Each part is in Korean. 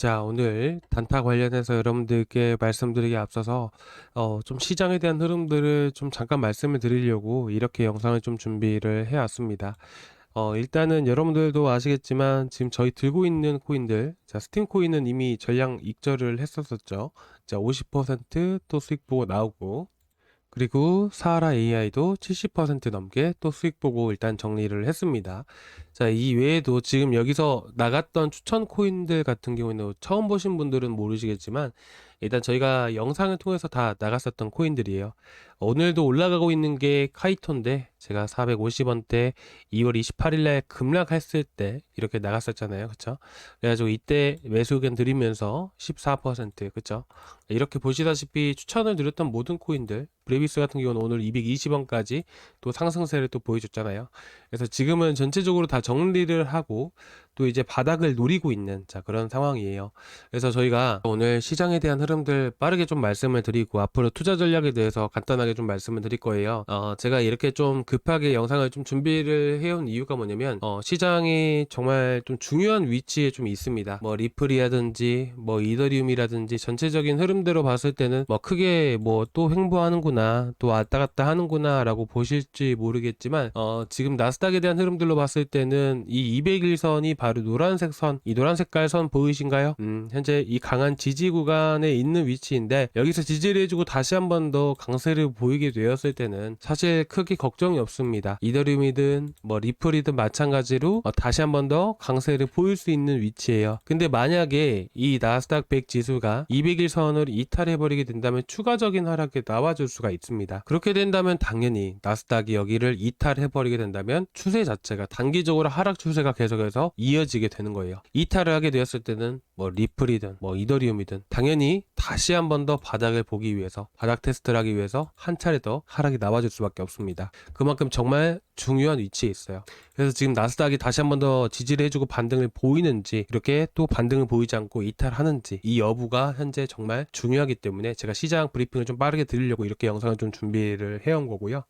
자, 오늘 단타 관련해서 여러분들께 말씀드리기에 앞서서 좀 시장에 대한 흐름들을 좀 잠깐 말씀을 드리려고 이렇게 영상을 좀 준비를 해 왔습니다. 일단은 여러분들도 아시겠지만 지금 저희 들고 있는 코인들, 자, 스팀 코인은 이미 전량 익절을 했었었죠. 자, 50%또 수익 보고 나오고, 그리고 사하라 AI도 70% 넘게 또 수익 보고 일단 정리를 했습니다. 자, 이 외에도 지금 여기서 나갔던 추천 코인들 같은 경우에는 처음 보신 분들은 모르시겠지만 일단 저희가 영상을 통해서 다 나갔었던 코인들이에요. 오늘도 올라가고 있는 게 카이토인데 제가 450원대 2월 28일 날 급락했을 때 이렇게 나갔었잖아요. 그쵸? 그래가지고 이때 매수 의견 드리면서 14% 그쵸? 이렇게 보시다시피 추천을 드렸던 모든 코인들 브레비스 같은 경우는 오늘 220원까지 또 상승세를 또 보여줬잖아요. 그래서 지금은 전체적으로 다 정리를 하고 또 이제 바닥을 노리고 있는 자 그런 상황이에요. 그래서 저희가 오늘 시장에 대한 흐름들 빠르게 좀 말씀을 드리고 앞으로 투자 전략에 대해서 간단하게 좀 말씀을 드릴 거예요. 제가 이렇게 좀 급하게 영상을 좀 준비를 해온 이유가 뭐냐면 시장이 정말 좀 중요한 위치에 좀 있습니다. 뭐 리플이라든지 뭐 이더리움이라든지 전체적인 흐름대로 봤을 때는 뭐 크게 뭐 또 횡보하는구나 또 왔다 갔다 하는구나 라고 보실지 모르겠지만 지금 나스닥에 대한 흐름들로 봤을 때는 이 200일선이 바로 노란색 선, 이 노란 색깔 선 보이신가요? 현재 이 강한 지지 구간에 있는 위치인데 여기서 지지를 해주고 다시 한 번 더 강세를 보이게 되었을 때는 사실 크게 걱정이 없습니다. 이더리움이든 뭐 리플이든 마찬가지로 다시 한 번 더 강세를 보일 수 있는 위치예요. 근데 만약에 이 나스닥 100 지수가 200일선을 이탈해버리게 된다면 추가적인 하락이 나와줄 수가 있습니다. 그렇게 된다면 당연히 나스닥이 여기를 이탈해버리게 된다면 추세 자체가 단기적으로 하락 추세가 계속해서 이어지게 되는 거예요. 이탈을 하게 되었을 때는 뭐 리플이든 뭐 이더리움이든 당연히 다시 한 번 더 바닥을 보기 위해서 바닥 테스트를 하기 위해서 한 차례 더 하락이 나와줄 수밖에 없습니다. 그만큼 정말 중요한 위치에 있어요. 그래서 지금 나스닥이 다시 한 번 더 지지를 해주고 반등을 보이는지 이렇게 또 반등을 보이지 않고 이탈하는지 이 여부가 현재 정말 중요하기 때문에 제가 시장 브리핑을 좀 빠르게 드리려고 이렇게 영상을 좀 준비를 해온 거고요.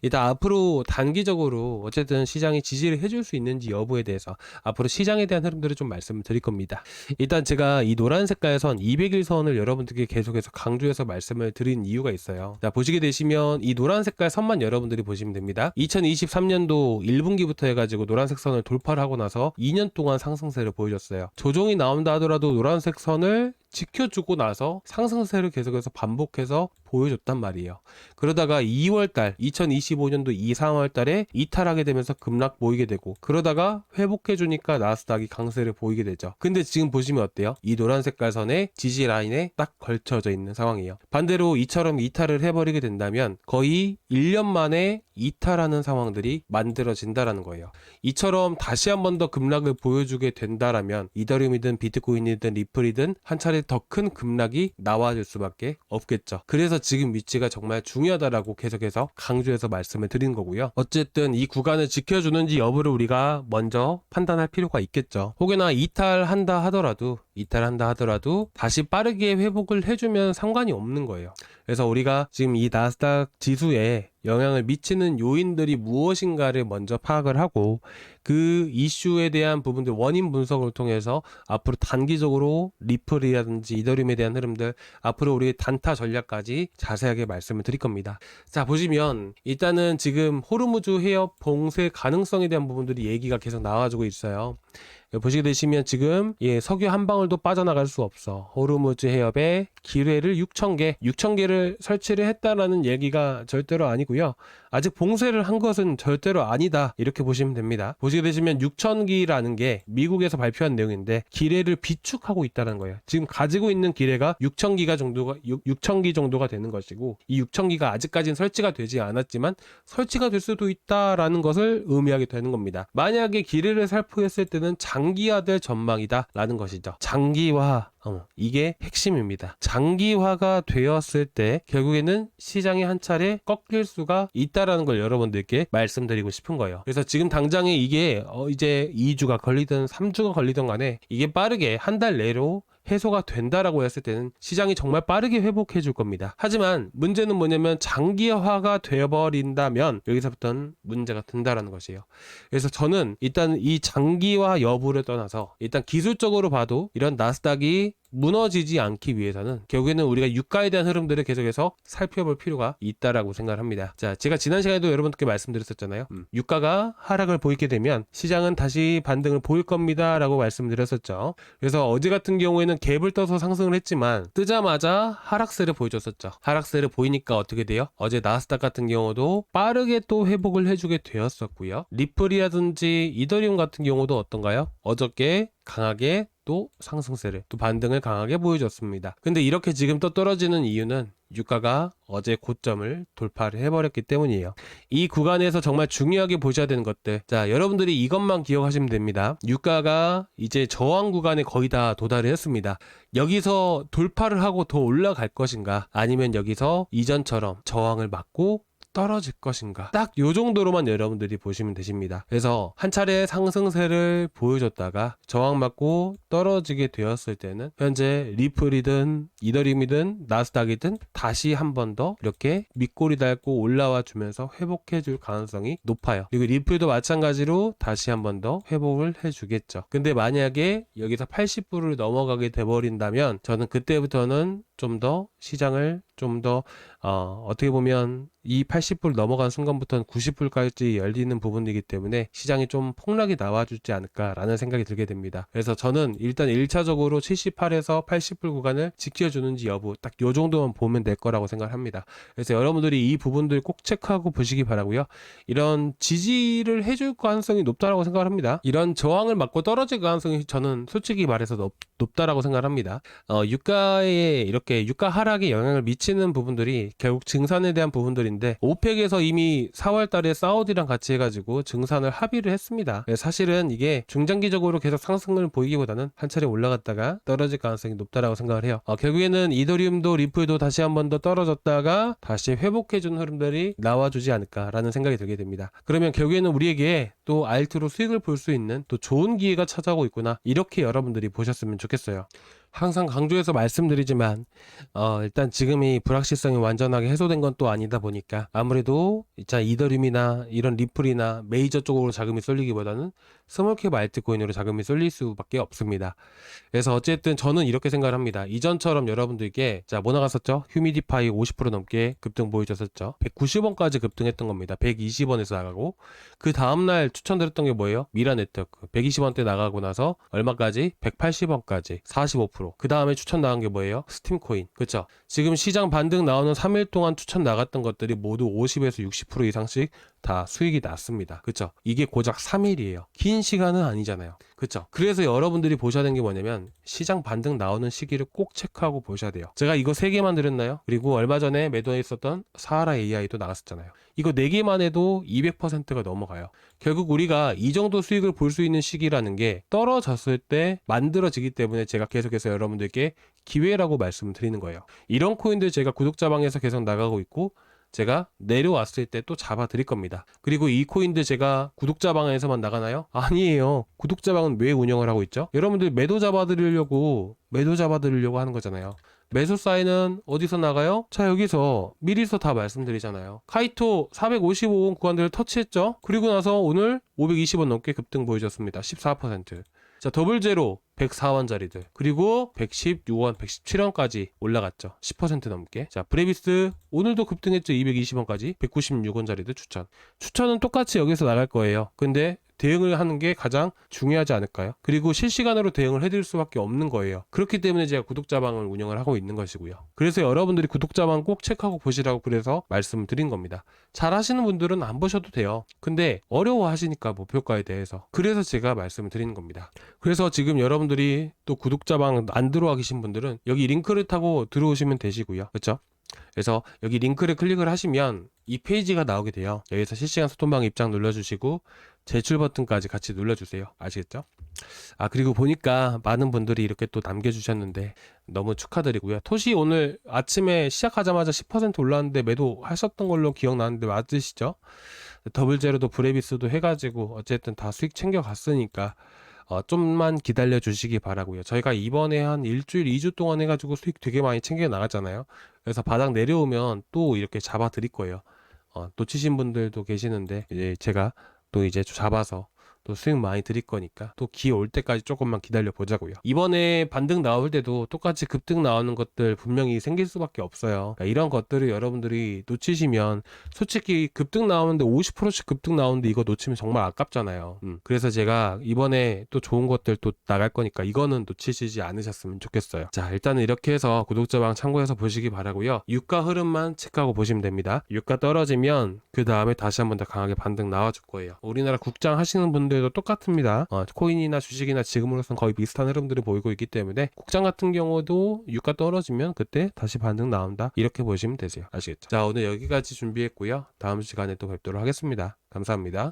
일단 앞으로 단기적으로 어쨌든 시장이 지지를 해줄 수 있는지 여부에 대해서 앞으로 시장에 대한 흐름들을 좀 말씀을 드릴 겁니다. 일단 제가 이 노란 색깔 선 200일선을 여러분들께 계속해서 강조해서 말씀을 드린 이유가 있어요. 자, 보시게 되시면 이 노란 색깔 선만 여러분들이 보시면 됩니다. 2023년도 1분기부터 해가지고 노란색 선을 돌파를 하고 나서 2년 동안 상승세를 보여줬어요. 조정이 나온다 하더라도 노란색 선을 지켜주고 나서 상승세를 계속해서 반복해서 보여줬단 말이에요. 그러다가 2월달 2025년도 2, 3월달에 이탈하게 되면서 급락 보이게 되고 그러다가 회복해주니까 나스닥이 강세를 보이게 되죠. 근데 지금 보시면 어때요? 이 노란 색깔 선에 지지 라인에 딱 걸쳐져 있는 상황이에요. 반대로 이처럼 이탈을 해버리게 된다면 거의 1년 만에 이탈하는 상황들이 만들어진다라는 거예요. 이처럼 다시 한 번 더 급락을 보여주게 된다라면 이더리움이든 비트코인이든 리플이든 한 차례 더 큰 급락이 나와줄 수밖에 없겠죠. 그래서 지금 위치가 정말 중요하다라고 계속해서 강조해서 말씀을 드린 거고요. 어쨌든 이 구간을 지켜주는지 여부를 우리가 먼저 판단할 필요가 있겠죠. 혹여나 이탈한다 하더라도 다시 빠르게 회복을 해주면 상관이 없는 거예요. 그래서 우리가 지금 이 나스닥 지수에 영향을 미치는 요인들이 무엇인가를 먼저 파악을 하고 그 이슈에 대한 부분들 원인 분석을 통해서 앞으로 단기적으로 리플이라든지 이더리움에 대한 흐름들 앞으로 우리 단타 전략까지 자세하게 말씀을 드릴 겁니다. 자, 보시면 일단은 지금 호르무즈 해협 봉쇄 가능성에 대한 부분들이 얘기가 계속 나와주고 있어요. 보시게 되시면 지금 석유 한 방울도 빠져나갈 수 없어. 호르무즈 해협에 기뢰를 6,000개를 설치를 했다라는 얘기가 절대로 아니고요. 아직 봉쇄를 한 것은 절대로 아니다. 이렇게 보시면 됩니다. 보시게 되시면 6,000기라는 게 미국에서 발표한 내용인데 기뢰를 비축하고 있다는 거예요. 지금 가지고 있는 기뢰가 6,000기 정도가 되는 것이고 이 6,000기가 아직까지는 설치가 되지 않았지만 설치가 될 수도 있다라는 것을 의미하게 되는 겁니다. 만약에 기뢰를 살포했을 때는 장기화될 전망이다 라는 것이죠. 장기화 이게 핵심입니다. 장기화가 되었을 때 결국에는 시장이 한 차례 꺾일 수가 있다라는 걸 여러분들께 말씀드리고 싶은 거예요. 그래서 지금 당장에 이게 이제 2주가 걸리든 3주가 걸리든 간에 이게 빠르게 한 달 내로 해소가 된다라고 했을 때는 시장이 정말 빠르게 회복해 줄 겁니다. 하지만 문제는 뭐냐면 장기화가 되어버린다면 여기서부터는 문제가 된다라는 것이에요. 그래서 저는 일단 이 장기화 여부를 떠나서 일단 기술적으로 봐도 이런 나스닥이 무너지지 않기 위해서는 결국에는 우리가 유가에 대한 흐름들을 계속해서 살펴볼 필요가 있다라고 생각을 합니다. 자, 제가 지난 시간에도 여러분들께 말씀드렸었잖아요. 유가가 하락을 보이게 되면 시장은 다시 반등을 보일 겁니다 라고 말씀드렸었죠. 그래서 어제 같은 경우에는 갭을 떠서 상승을 했지만 뜨자마자 하락세를 보여줬었죠. 하락세를 보이니까 어떻게 돼요? 어제 나스닥 같은 경우도 빠르게 또 회복을 해주게 되었었고요. 리플이라든지 이더리움 같은 경우도 어떤가요? 어저께 강하게 또 상승세를 또 반등을 강하게 보여줬습니다. 근데 이렇게 지금 또 떨어지는 이유는 유가가 어제 고점을 돌파를 해버렸기 때문이에요. 이 구간에서 정말 중요하게 보셔야 되는 것들, 자, 여러분들이 이것만 기억하시면 됩니다. 유가가 이제 저항 구간에 거의 다 도달을 했습니다. 여기서 돌파를 하고 더 올라갈 것인가, 아니면 여기서 이전처럼 저항을 맞고 떨어질 것인가, 딱 요 정도로만 여러분들이 보시면 되십니다. 그래서 한 차례 상승세를 보여줬다가 저항 맞고 떨어지게 되었을 때는 현재 리플이든 이더리움이든 나스닥이든 다시 한 번 더 이렇게 밑꼬리 닳고 올라와 주면서 회복해 줄 가능성이 높아요. 그리고 리플도 마찬가지로 다시 한 번 더 회복을 해 주겠죠. 근데 만약에 여기서 80불을 넘어가게 돼 버린다면 저는 그때부터는 좀 더 시장을 좀 더 어떻게 보면 이 80불 넘어간 순간부터는 90불까지 열리는 부분이기 때문에 시장이 좀 폭락이 나와주지 않을까라는 생각이 들게 됩니다. 그래서 저는 일단 1차적으로 78에서 80불 구간을 지켜주는지 여부 딱 요 정도만 보면 될 거라고 생각합니다. 그래서 여러분들이 이 부분들 꼭 체크하고 보시기 바라고요. 이런 지지를 해줄 가능성이 높다라고 생각합니다. 이런 저항을 맞고 떨어질 가능성이 저는 솔직히 말해서 높다라고 생각합니다. 유가에 이렇게 유가 하락에 영향을 미치는 부분들이 결국 증산에 대한 부분들인데, 오펙에서 이미 4월 달에 사우디랑 같이 해가지고 증산을 합의를 했습니다. 사실은 이게 중장기적으로 계속 상승을 보이기보다는 한 차례 올라갔다가 떨어질 가능성이 높다라고 생각을 해요. 결국에는 이더리움도 리플도 다시 한 번 더 떨어졌다가 다시 회복해주는 흐름들이 나와주지 않을까라는 생각이 들게 됩니다. 그러면 결국에는 우리에게 또 알트로 수익을 볼 수 있는 또 좋은 기회가 찾아오고 있구나, 이렇게 여러분들이 보셨으면 좋겠어요. 항상 강조해서 말씀드리지만 일단 지금 이 불확실성이 완전하게 해소된 건 또 아니다 보니까 아무래도 이더리움이나 이런 리플이나 메이저 쪽으로 자금이 쏠리기보다는 스몰캡 알트코인으로 자금이 쏠릴 수밖에 없습니다. 그래서 어쨌든 저는 이렇게 생각을 합니다. 이전처럼 여러분들께 뭐 나갔었죠? 휴미디파이 50% 넘게 급등 보여줬었죠. 190원까지 급등했던 겁니다. 120원에서 나가고, 그 다음날 추천드렸던 게 뭐예요? 미라네트워크 120원대 나가고 나서 얼마까지? 180원까지 45%. 그 다음에 추천 나간 게 뭐예요? 스팀코인. 그쵸? 지금 시장 반등 나오는 3일 동안 추천 나갔던 것들이 모두 50에서 60% 이상씩 다 수익이 났습니다. 그쵸? 이게 고작 3일이에요. 긴 시간은 아니잖아요. 그쵸? 그래서 여러분들이 보셔야 되는 게 뭐냐면 시장 반등 나오는 시기를 꼭 체크하고 보셔야 돼요. 제가 이거 3개만 드렸나요? 그리고 얼마 전에 매도해 있었던 사하라 AI도 나갔었잖아요. 이거 4개만 해도 200%가 넘어가요. 결국 우리가 이 정도 수익을 볼 수 있는 시기라는 게 떨어졌을 때 만들어지기 때문에 제가 계속해서 여러분들께 기회라고 말씀을 드리는 거예요. 이런 코인들 제가 구독자방에서 계속 나가고 있고, 제가 내려왔을 때 또 잡아 드릴 겁니다. 그리고 이 코인들 제가 구독자방에서만 나가나요? 아니에요. 구독자방은 왜 운영을 하고 있죠? 여러분들 매도 잡아 드리려고 하는 거잖아요. 매수 사인은 어디서 나가요? 자, 여기서 미리서 다 말씀드리잖아요. 카이토 455원 구간들을 터치했죠? 그리고 나서 오늘 520원 넘게 급등 보여줬습니다. 14%. 자, 더블제로 104원짜리들, 그리고 116원, 117원까지 올라갔죠. 10% 넘게. 자, 브레비스 오늘도 급등했죠. 220원까지 196원짜리들 추천은 똑같이 여기서 나갈 거예요. 근데 대응을 하는 게 가장 중요하지 않을까요? 그리고 실시간으로 대응을 해드릴 수밖에 없는 거예요. 그렇기 때문에 제가 구독자방을 운영을 하고 있는 것이고요. 그래서 여러분들이 구독자방 꼭 체크하고 보시라고 그래서 말씀을 드린 겁니다. 잘 하시는 분들은 안 보셔도 돼요. 근데 어려워 하시니까 목표가에 대해서, 그래서 제가 말씀을 드리는 겁니다. 그래서 지금 여러분들이 또 구독자방 안 들어와 계신 분들은 여기 링크를 타고 들어오시면 되시고요. 그렇죠? 그래서 여기 링크를 클릭을 하시면 이 페이지가 나오게 돼요. 여기서 실시간 소통방 입장 눌러주시고 제출 버튼까지 같이 눌러주세요. 아시겠죠? 그리고 보니까 많은 분들이 이렇게 또 남겨주셨는데 너무 축하드리고요. 토시 오늘 아침에 시작하자마자 10% 올랐는데 매도하셨던 걸로 기억나는데 맞으시죠? 더블제로도 브레비스도 해가지고 어쨌든 다 수익 챙겨갔으니까 좀만 기다려 주시기 바라고요. 저희가 이번에 한 일주일, 2주 동안 해가지고 수익 되게 많이 챙겨 나갔잖아요. 그래서 바닥 내려오면 또 이렇게 잡아 드릴 거예요. 놓치신 분들도 계시는데 이제 제가 또 이제 잡아서 또 수익 많이 드릴 거니까 또 기회 올 때까지 조금만 기다려 보자고요. 이번에 반등 나올 때도 똑같이 급등 나오는 것들 분명히 생길 수밖에 없어요. 그러니까 이런 것들을 여러분들이 놓치시면 솔직히 급등 나오는데 50%씩 급등 나오는데 이거 놓치면 정말 아깝잖아요. 그래서 제가 이번에 또 좋은 것들 또 나갈 거니까 이거는 놓치시지 않으셨으면 좋겠어요. 자, 일단은 이렇게 해서 구독자방 참고해서 보시기 바라고요. 유가 흐름만 체크하고 보시면 됩니다. 유가 떨어지면 그 다음에 다시 한번 더 강하게 반등 나와줄 거예요. 우리나라 국장 하시는 분들도 똑같습니다. 코인이나 주식이나 지금으로선 거의 비슷한 흐름들을 보이고 있기 때문에 국장 같은 경우도 유가 떨어지면 그때 다시 반등 나온다, 이렇게 보시면 되세요. 아시겠죠? 자, 오늘 여기까지 준비했고요. 다음 시간에 또 뵙도록 하겠습니다. 감사합니다.